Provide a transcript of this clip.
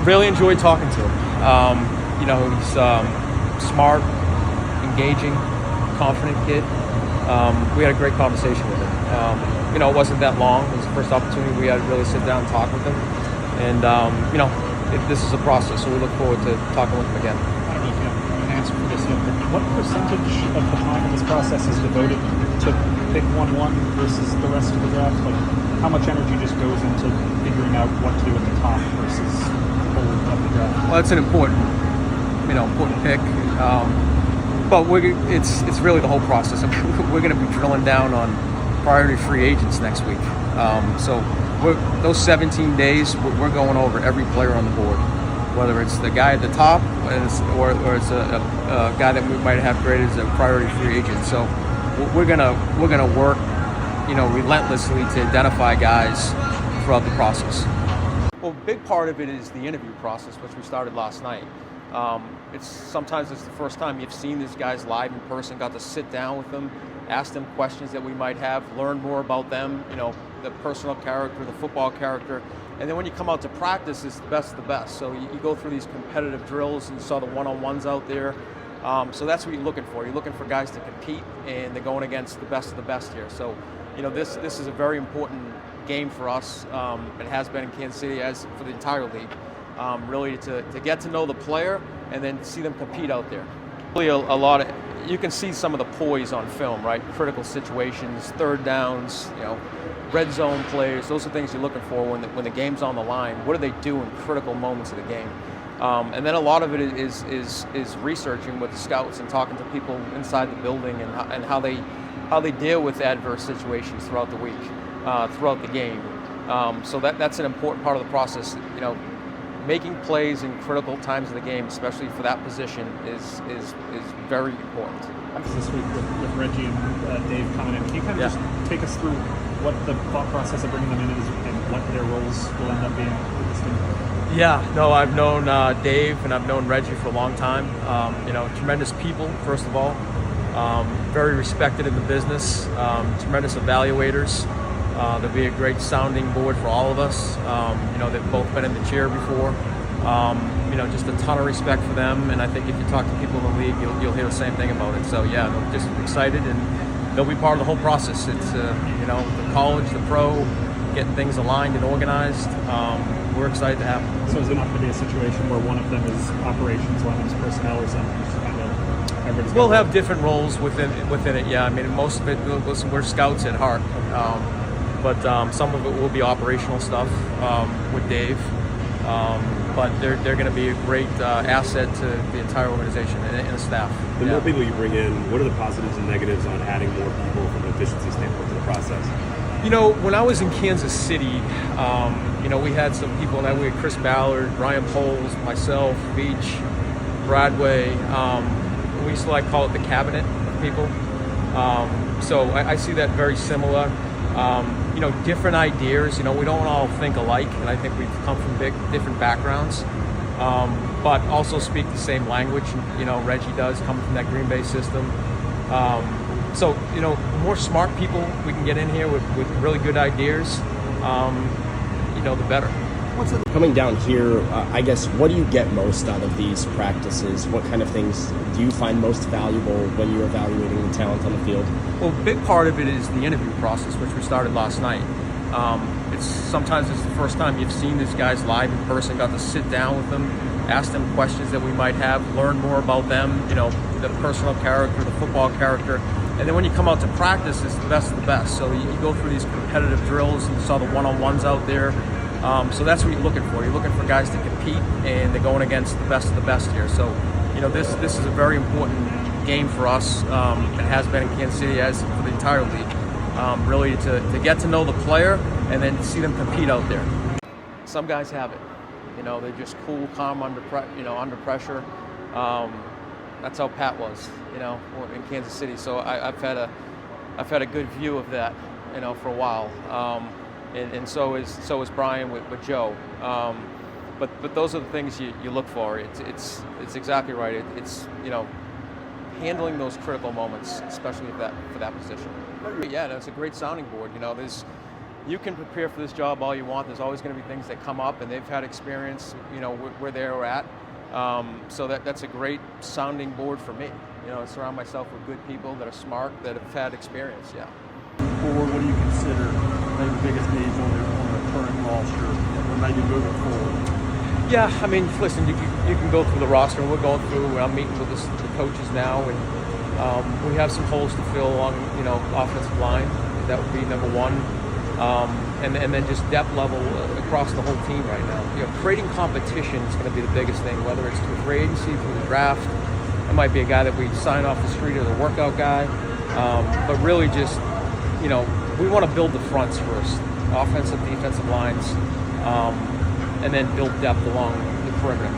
Really enjoyed talking to him. He's smart, engaging, confident kid. We had a great conversation with him. It wasn't that long. It was the first opportunity we had to really sit down and talk with him. And, this is a process, so we look forward to talking with him again. I don't know if you have an answer for this yet, but what percentage of the time in this process is devoted to pick 1-1 versus the rest of the draft? Like, how much energy just goes into figuring out what to do at the top versus the whole of the draft? Well, it's an important pick. But it's really the whole process. We're going to be drilling down on priority free agents next week. So those 17 days, we're going over every player on the board, whether it's the guy at the top or it's a guy that we might have graded as a priority free agent. So we're gonna work, relentlessly to identify guys throughout the process. Well, a big part of it is the interview process, which we started last night. Sometimes it's the first time you've seen these guys live in person, got to sit down with them, ask them questions that we might have, learn more about them, the personal character, the football character. And then when you come out to practice, it's the best of the best. So you go through these competitive drills, and you saw the one-on-ones out there. So that's what you're looking for. You're looking for guys to compete, and they're going against the best of the best here. So, this is a very important game for us. It has been in Kansas City, as for the entire league. Really to get to know the player and then see them compete out there. Really a lot of, you can see some of the poise on film, right? Critical situations, third downs, red zone plays. Those are things you're looking for when the game's on the line. What do they do in critical moments of the game? And then a lot of it is researching with the scouts and talking to people inside the building and how they deal with adverse situations throughout the week, throughout the game. So that's an important part of the process. Making plays in critical times of the game, especially for that position, is very important. This week with Reggie and Dave coming in, can you kind of just take us through what the thought process of bringing them in is and what their roles will end up being with this team? Yeah, no, I've known Dave and I've known Reggie for a long time. Tremendous people, first of all. Very respected in the business. Tremendous evaluators. They'll be a great sounding board for all of us. They've both been in the chair before. Just a ton of respect for them, and I think if you talk to people in the league, you'll hear the same thing about it. So yeah, they're just excited, and they'll be part of the whole process. It's the college, the pro, getting things aligned and organized. We're excited to have them. So is it not going to be a situation where one of them is operations, one of them is personnel, or something? Just kind of we'll have different roles within it. Yeah, I mean, most of it, listen, we're scouts at heart. But some of it will be operational stuff with Dave. But they're going to be a great asset to the entire organization and the staff. The more people you bring in, what are the positives and negatives on adding more people from an efficiency standpoint to the process? When I was in Kansas City, we had some people that we had Chris Ballard, Ryan Poles, myself, Beach, Bradway. We used to call it the cabinet of people. So I see that very similar. Different ideas. We don't all think alike, and I think we've come from different backgrounds, but also speak the same language. Reggie does come from that Green Bay system. So more smart people we can get in here with really good ideas, the better. Coming down here, I guess, what do you get most out of these practices? What kind of things do you find most valuable when you're evaluating the talent on the field? Well, a big part of it is the interview process, which we started last night. Sometimes it's the first time you've seen these guys live in person, got to sit down with them, ask them questions that we might have, learn more about them, the personal character, the football character. And then when you come out to practice, it's the best of the best. So you go through these competitive drills, and you saw the one-on-ones out there. So that's what you're looking for. You're looking for guys to compete, and they're going against the best of the best here. So, this is a very important game for us. It has been in Kansas City, as for the entire league. Really to get to know the player and then see them compete out there. Some guys have it. They're just cool, calm under pressure. That's how Pat was, in Kansas City. So I've had a good view of that, for a while. And so is Brian with Joe. But those are the things you look for. It's exactly right. It's handling those critical moments, especially for that position. Yeah, it's a great sounding board. you can prepare for this job all you want. There's always going to be things that come up, and they've had experience, where they're at. So that's a great sounding board for me. I surround myself with good people that are smart, that have had experience. Yeah. Forward, what do you consider maybe the biggest needs on the current roster, or maybe moving forward? Yeah, I mean, listen, you can go through the roster, and we're going through. I'm meeting with the coaches now, and we have some holes to fill along, offensive line. That would be number one, and then just depth level across the whole team right now. Creating competition is going to be the biggest thing, whether it's through free agency, through the draft. It might be a guy that we sign off the street or the workout guy, but really just, we want to build the fronts first, offensive, defensive lines. And then build depth along the perimeter.